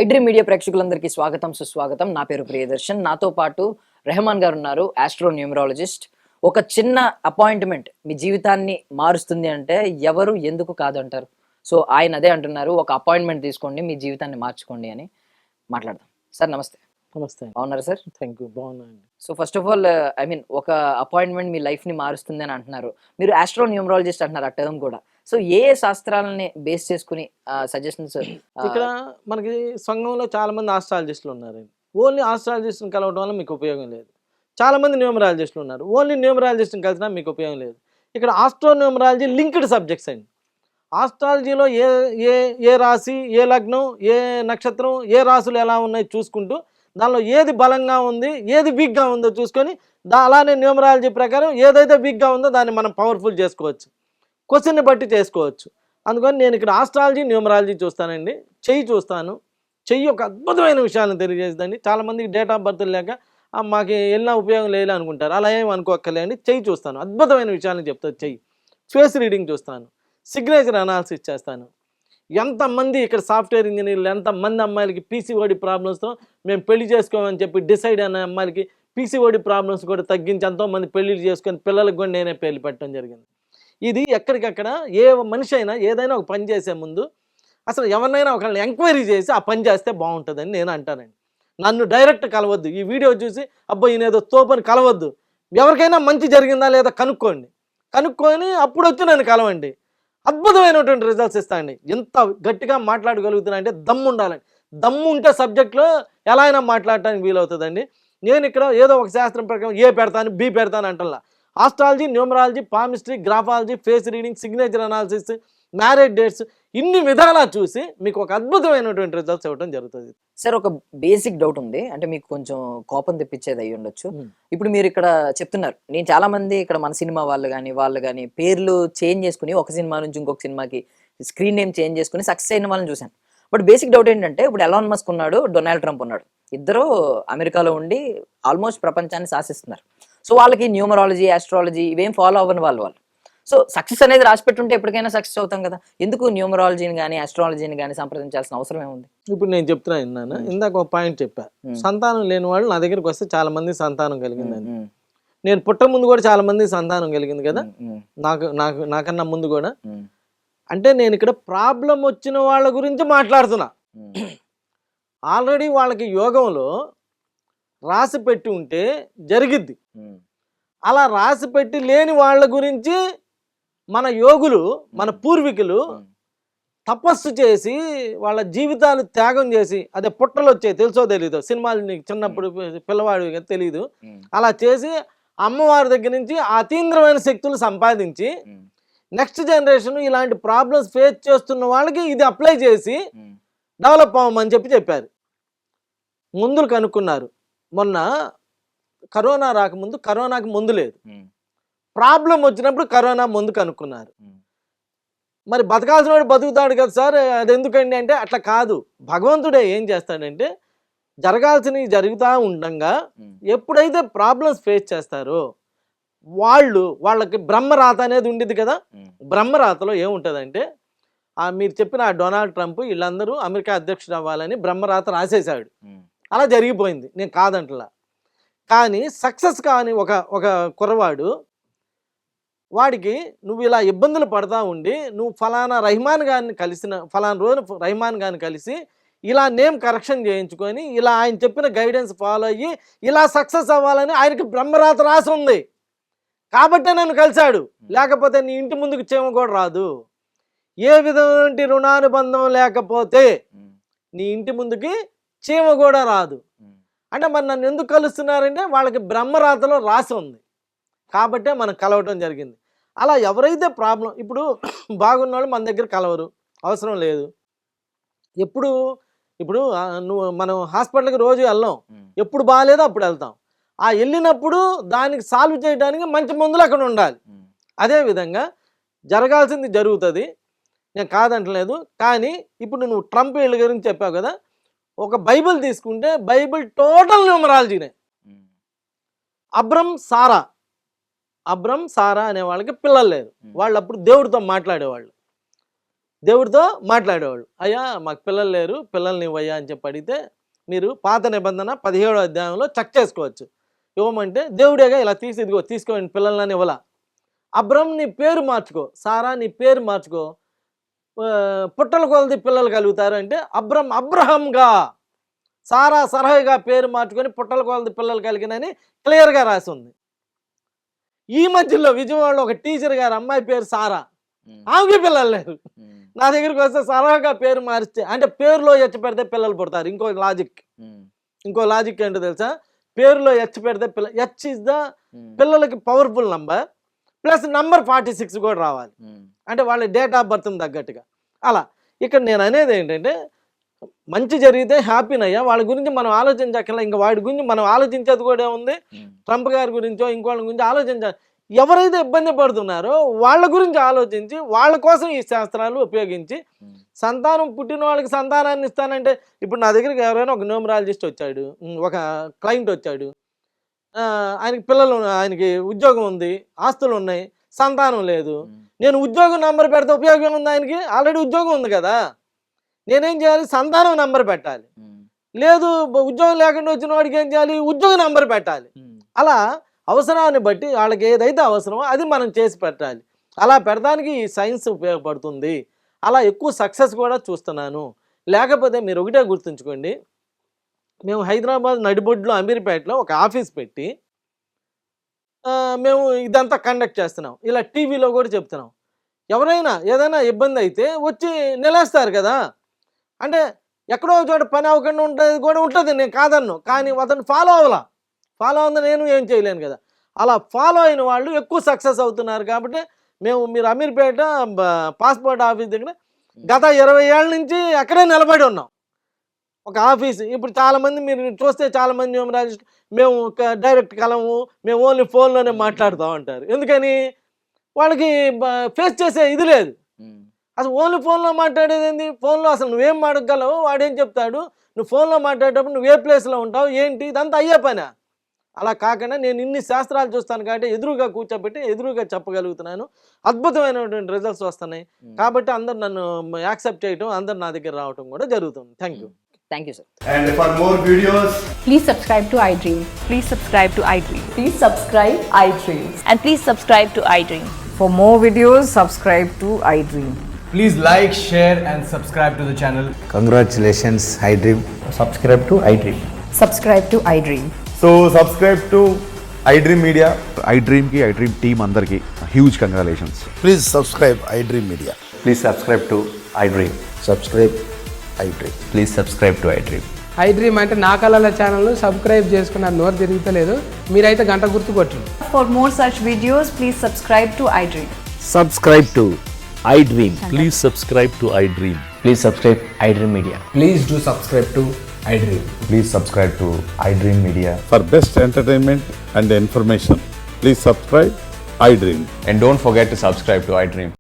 IDream media ప్రేక్షకులందరికీ స్వాగతం సుస్వాగతం. నా పేరు ప్రియదర్శన్. నాతో పాటు రెహమాన్ గారు ఉన్నారు, ఆస్ట్రో న్యూమరాలజిస్ట్. ఒక చిన్న అపాయింట్మెంట్ మీ జీవితాన్ని మారుస్తుంది అంటే ఎవరు ఎందుకు కాదంటారు? సో ఆయన అదే అంటున్నారు, ఒక అపాయింట్మెంట్ తీసుకోండి మీ జీవితాన్ని మార్చుకోండి అని. మాట్లాడదాం. సార్ నమస్తే. నమస్తే. బాగున్నారా సార్? Thank you. బాగున్నానండి. సో ఫస్ట్ ఆఫ్ ఆల్ ఒక అపాయింట్మెంట్ మీ లైఫ్ ని మారుస్తుంది అని అంటున్నారు. మీరు ఆస్ట్రో న్యూమరాలజిస్ట్ అంటున్నారు, ఆ టర్మ్ కూడా. సో ఏ శాస్త్రాలని బేస్ చేసుకుని సజెషన్స్? ఇక్కడ మనకి సంఘంలో చాలా మంది ఆస్ట్రాలజిస్టులు ఉన్నారండి. ఓన్లీ ఆస్ట్రాలజిస్ట్ని కలవడం వల్ల మీకు ఉపయోగం లేదు. చాలా మంది న్యూమరాలజిస్టులు ఉన్నారు. ఓన్లీ న్యూమరాలజిస్ట్ని కలిసినా మీకు ఉపయోగం లేదు. ఇక్కడ ఆస్ట్రో న్యూమరాలజీ లింక్డ్ సబ్జెక్ట్స్ అండి. ఆస్ట్రాలజీలో ఏ ఏ ఏ రాశి, ఏ లగ్నం, ఏ నక్షత్రం, ఏ రాశులు ఎలా ఉన్నాయి చూసుకుంటూ దానిలో ఏది బలంగా ఉంది, ఏది వీక్గా ఉందో చూసుకొని అలానే న్యూమరాలజీ ప్రకారం ఏదైతే వీక్గా ఉందో దాన్ని మనం పవర్ఫుల్ చేసుకోవచ్చు, క్వశ్చన్ని బట్టి చేసుకోవచ్చు. అందుకని నేను ఇక్కడ ఆస్ట్రాలజీ, న్యూమరాలజీ చూస్తానండి. చెయ్యి చూస్తాను. చెయ్యి ఒక అద్భుతమైన విషయాన్ని తెలియజేస్తుందండి. చాలామందికి డేట్ ఆఫ్ బర్త్ లేక మాకు వెళ్ళినా ఉపయోగం లేదు అనుకుంటారు. అలా ఏం అనుకోక్కర్లేండి. చెయ్యి చూస్తాను, అద్భుతమైన విషయాన్ని చెప్తాను. చెయ్యి ఫేస్ రీడింగ్ చూస్తాను, సిగ్నేచర్ అనాలిసిస్ చేస్తాను. ఎంతమంది ఇక్కడ సాఫ్ట్వేర్ ఇంజనీర్లు, ఎంతమంది అమ్మాయిలకి పీసీఓడి ప్రాబ్లమ్స్తో మేము పెళ్లి చేసుకోమని చెప్పి డిసైడ్ అయిన అమ్మాయిలకి పీసీఓడి ప్రాబ్లమ్స్ కూడా తగ్గించి ఎంతోమంది పెళ్లిళ్ళు చేసుకొని పిల్లలకు కూడా నేనే పేర్లు పెట్టడం జరిగింది. ఇది ఎక్కడికక్కడ ఏ మనిషి అయినా ఏదైనా ఒక పని చేసే ముందు అసలు ఎవరినైనా ఒకళ్ళని ఎంక్వైరీ చేసి ఆ పని చేస్తే బాగుంటుందని నేను అంటానండి. నన్ను డైరెక్ట్ కలవద్దు. ఈ వీడియో చూసి అబ్బాయి ఈయనేదో తోపని కలవద్దు. ఎవరికైనా మంచి జరిగిందా లేదా కనుక్కోండి. కనుక్కొని అప్పుడు వచ్చి నన్ను కలవండి. అద్భుతమైనటువంటి రిజల్ట్స్ ఇస్తానండి. ఎంత గట్టిగా మాట్లాడగలుగుతున్నా అంటే దమ్ము ఉండాలండి. దమ్ము ఉంటే సబ్జెక్ట్లో ఎలా అయినా మాట్లాడటానికి వీలవుతుందండి. నేను ఇక్కడ ఏదో ఒక శాస్త్రం ప్రకారం ఏ పెడతాను, బి పెడతాను అంటల్లా. Astrology, numerology, palmistry, graphology, face reading, signature analysis, marriage dates, ఇన్ని విధాలా చూసి మీకు ఒక అద్భుతమైనటువంటి రిజల్ట్స్ ఇవ్వడం జరుగుతుంది. సార్ ఒక బేసిక్ డౌట్ ఉంది, అంటే మీకు కొంచెం కోపం తెప్పించేది అయ్యి ఉండొచ్చు. ఇప్పుడు మీరు ఇక్కడ చెప్తున్నారు, నేను చాలా మంది ఇక్కడ మన సినిమా వాళ్ళు కానీ పేర్లు చేంజ్ చేసుకుని ఒక సినిమా నుంచి ఇంకొక సినిమాకి స్క్రీన్ నేమ్ చేంజ్ చేసుకుని సక్సెస్ అయిన వాళ్ళని చూశాను. బట్ బేసిక్ డౌట్ ఏంటంటే, ఇప్పుడు ఎలాన్ మస్క్ ఉన్నాడు, డొనాల్డ్ ట్రంప్ ఉన్నాడు, ఇద్దరు అమెరికాలో ఉండి ఆల్మోస్ట్ ప్రపంచాన్ని శాసిస్తున్నారు. సో వాళ్ళకి న్యూమరాలజీ, ఆస్ట్రాలజీ ఇవేం ఫాలో అవ్వని వాళ్ళు. సో సక్సెస్ అనేది రాసి పెట్టుంటే ఎప్పటికైనా సక్సెస్ అవుతాం కదా. ఎందుకు న్యూమరాలజీని కానీ ఆస్ట్రాలజీని కానీ సంప్రదించాల్సిన అవసరం ఏముంది? ఇప్పుడు నేను చెప్తున్నాను, ఇందాక ఒక పాయింట్ చెప్పా. సంతానం లేని వాళ్ళు నా దగ్గరికి వస్తే చాలా మంది సంతానం కలిగిందని. నేను పుట్ట ముందు కూడా చాలా మంది సంతానం కలిగింది కదా, నాకన్నా ముందు కూడా. అంటే నేను ఇక్కడ ప్రాబ్లం వచ్చిన వాళ్ళ గురించి మాట్లాడుతున్నా. ఆల్రెడీ వాళ్ళకి యోగంలో రాసి పెట్టి ఉంటే జరిగిద్ది. అలా రాసి పెట్టి లేని వాళ్ళ గురించి మన యోగులు, మన పూర్వీకులు తపస్సు చేసి వాళ్ళ జీవితాలు త్యాగం చేసి, అదే పుట్టలు వచ్చాయి, తెలుసో తెలీదు, సినిమాలు నీకు చిన్నప్పుడు పిల్లవాడు తెలియదు, అలా చేసి అమ్మవారి దగ్గర నుంచి అతీంద్రమైన శక్తులు సంపాదించి నెక్స్ట్ జనరేషన్ ఇలాంటి ప్రాబ్లమ్స్ ఫేస్ చేస్తున్న వాళ్ళకి ఇది అప్లై చేసి డెవలప్ అవ్వమని చెప్పారు. మందులు కనుక్కున్నారు. మొన్న కరోనా రాకముందు కరోనాకి మందు లేదు, ప్రాబ్లం వచ్చినప్పుడు కరోనా మందు కనుక్కున్నారు. మరి బతకాల్సిన వాడు బతుకుతాడు కదా సార్, అది ఎందుకండి అంటే అట్లా కాదు. భగవంతుడే ఏం చేస్తాడంటే జరగాల్సినవి జరుగుతూ ఉండగా ఎప్పుడైతే ప్రాబ్లమ్స్ ఫేస్ చేస్తారో వాళ్ళకి బ్రహ్మరాత అనేది ఉండేది కదా. బ్రహ్మరాతలో ఏముంటుందంటే మీరు చెప్పిన ఆ డొనాల్డ్ ట్రంప్ వీళ్ళందరూ అమెరికా అధ్యక్షుడు అవ్వాలని బ్రహ్మరాత రాసేశాడు. అలా జరిగిపోయింది, నేను కాదంటలా. కానీ సక్సెస్ కాని ఒక కుర్రవాడు, వాడికి నువ్వు ఇలా ఇబ్బందులు పడతా ఉండి నువ్వు ఫలానా రహమాన్ గారిని ఫలానా రోజు రహమాన్ గారిని కలిసి ఇలా నేమ్ కరెక్షన్ చేయించుకొని ఇలా ఆయన చెప్పిన గైడెన్స్ ఫాలో అయ్యి ఇలా సక్సెస్ అవ్వాలని ఆయనకి బ్రహ్మరాత రాసి ఉంది. కాబట్టే నన్ను కలిశాడు. లేకపోతే నీ ఇంటి ముందుకు చీమ కూడా రాదు. ఏ విధమైన రుణానుబంధం లేకపోతే నీ ఇంటి ముందుకి చీమ కూడా రాదు. అంటే మరి నన్ను ఎందుకు కలుస్తున్నారంటే వాళ్ళకి బ్రహ్మరాతలో రాసి ఉంది కాబట్టే మనం కలవటం జరిగింది. అలా ఎవరైతే ప్రాబ్లం, ఇప్పుడు బాగున్న వాళ్ళు మన దగ్గర కలవరు, అవసరం లేదు. ఇప్పుడు మనం హాస్పిటల్కి రోజు వెళ్ళాం, ఎప్పుడు బాగాలేదో అప్పుడు వెళ్తాం. ఆ వెళ్ళినప్పుడు దానికి సాల్వ్ చేయడానికి మంచి మందులు అక్కడ ఉండాలి. అదేవిధంగా జరగాల్సింది జరుగుతుంది, నేను కాదంటలేదు. కానీ ఇప్పుడు నువ్వు ట్రంప్ వీళ్ళ గురించి చెప్పావు కదా, ఒక బైబిల్ తీసుకుంటే బైబిల్ టోటల్ న్యూమరాలజీనే. అబ్రం సారా అనే వాళ్ళకి పిల్లలు లేరు, వాళ్ళు అప్పుడు దేవుడితో మాట్లాడేవాళ్ళు. దేవుడితో మాట్లాడేవాళ్ళు. అయ్యా మాకు పిల్లలు లేరు, పిల్లల్ని ఇవ్వయ్యా అని చెప్పి అడిగితే మీరు పాత నిబంధన 17వ అధ్యాయంలో చెక్ చేసుకోవచ్చు. ఇవ్వమంటే దేవుడేగా ఇలా తీసి ఇదిగో తీసుకోండి పిల్లలని ఇవ్వలా. అబ్రహం నీ పేరు మార్చుకో, సారా నీ పేరు మార్చుకో, పుట్టల కొలది పిల్లలు కలుగుతారు అంటే అబ్రహంగా, సారా సరహగా పేరు మార్చుకొని పుట్టల కొలది పిల్లలు కలిగినని క్లియర్గా రాసి ఉంది. ఈ మధ్యలో విజయవాడలో ఒక టీచర్ గారు అమ్మాయి పేరు సారా, ఆమెకి పిల్లలు లేరు. నా దగ్గరికి వస్తే సరహగా పేరు మారిస్తే అంటే పేరులో ఎచ్చి పెడితే పిల్లలు పుడతారు. ఇంకో లాజిక్ ఏంటో తెలుసా? పేరులో ఎచ్ పెడితే ఎచ్ ఇస్ ద పిల్లలకి పవర్ఫుల్ నంబర్ ప్లస్ నంబర్ 46 కూడా రావాలి. అంటే వాళ్ళ డేట్ ఆఫ్ బర్త్ తగ్గట్టుగా. అలా ఇక్కడ నేను అనేది ఏంటంటే మంచి జరిగితే హ్యాపీనయ్యా, వాళ్ళ గురించి మనం ఆలోచించక్కర్లా. ఇంకా వాడి గురించి మనం ఆలోచించేది కూడా ఉంది. ట్రంప్ గారి గురించో ఇంకోళ్ళ గురించి ఆలోచించాలి. ఎవరైతే ఇబ్బంది పడుతున్నారో వాళ్ళ గురించి ఆలోచించి వాళ్ళ కోసం ఈ శాస్త్రాలు ఉపయోగించి సంతానం పుట్టిన వాళ్ళకి సంతానాన్ని ఇస్తానంటే ఇప్పుడు నా దగ్గరికి ఎవరైనా ఒక న్యూమరాలజిస్ట్ వచ్చాడు, ఒక క్లయింట్ వచ్చాడు, ఆయనకి ఉద్యోగం ఉంది, ఆస్తులు ఉన్నాయి, సంతానం లేదు. నేను ఉద్యోగం నంబర్ పెడితే ఉపయోగం ఉంది? ఆయనకి ఆల్రెడీ ఉద్యోగం ఉంది కదా. నేనేం చేయాలి? సంతానం నంబర్ పెట్టాలి. లేదు ఉద్యోగం లేకుండా వచ్చిన వాడికి ఏం చేయాలి? ఉద్యోగ నంబర్ పెట్టాలి. అలా అవసరాన్ని బట్టి వాళ్ళకి ఏదైతే అవసరమో అది మనం చేసి పెట్టాలి. అలా పెడడానికి ఈ సైన్స్ ఉపయోగపడుతుంది. అలా ఎక్కువ సక్సెస్ కూడా చూస్తున్నాను. లేకపోతే మీరు ఒకటే గుర్తుంచుకోండి, మేము హైదరాబాద్ నడిబొడ్లో అమీర్పేటలో ఒక ఆఫీస్ పెట్టి మేము ఇదంతా కండక్ట్ చేస్తున్నాం. ఇలా టీవీలో కూడా చెప్తున్నాం. ఎవరైనా ఏదైనా ఇబ్బంది అయితే వచ్చి నిలేస్తారు కదా. అంటే ఎక్కడో చోట పని అవ్వకుండా ఉంటుంది కూడా ఉంటుంది, నేను కాదన్ను. కానీ అతను ఫాలో అవ్వాల నేను ఏం చేయలేను కదా. అలా ఫాలో అయిన వాళ్ళు ఎక్కువ సక్సెస్ అవుతున్నారు. కాబట్టి మీరు అమీర్పేట పాస్పోర్ట్ ఆఫీస్ దగ్గర గత 20 ఏళ్ళ నుంచి అక్కడే నిలబడి ఉన్నాం. ఒక ఆఫీస్ ఇప్పుడు చాలామంది మీరు చూస్తే చాలామంది మేము డైరెక్ట్ కలము, మేము ఓన్లీ ఫోన్లోనే మాట్లాడుతూ ఉంటారు. ఎందుకని? వాళ్ళకి ఫేస్ చేసే ఇది లేదు. అసలు ఓన్లీ ఫోన్లో మాట్లాడేది ఏంది? ఫోన్లో అసలు నువ్వేం మాట్లాడగలవు, వాడేం చెప్తాడు, నువ్వు ఫోన్లో మాట్లాడేటప్పుడు నువ్వు ఏ ప్లేస్లో ఉంటావు ఏంటి, ఇదంతా అయ్యే పనా. అలా కాకుండా నేను ఇన్ని శాస్త్రాలు చూస్తాను కాబట్టి ఎదురుగా కూర్చోబెట్టి ఎదురుగా చెప్పగలుగుతున్నాను. అద్భుతమైనటువంటి రిజల్ట్స్ వస్తున్నాయి. కాబట్టి అందరు నన్ను యాక్సెప్ట్ చేయడం, అందరు నా దగ్గర రావడం కూడా జరుగుతుంది. Thank you sir. And for more videos, please subscribe to iDream. Please subscribe to iDream. Please subscribe iDream. And please subscribe to iDream. For more videos, subscribe to iDream. please like, share and subscribe to the channel. Congratulations, iDream. Subscribe to iDream. Subscribe to iDream. So subscribe to iDream Media. iDream team అందరికి huge congratulations. Please subscribe iDream Media. Please subscribe to iDream. Subscribe iDream. Please subscribe to iDream. iDream అంటే నా కళల channel subscribe చేసుకున్న నోరు తిరుగుతలేదు, మీరైతే గంట గుర్తు కొట్టండి. For more such videos, please subscribe to iDream. Subscribe to iDream. Please subscribe to iDream. Please subscribe iDream Media. Please do subscribe to iDream. Please subscribe to iDream Media. For best entertainment and information, please subscribe iDream. And don't forget to subscribe to iDream.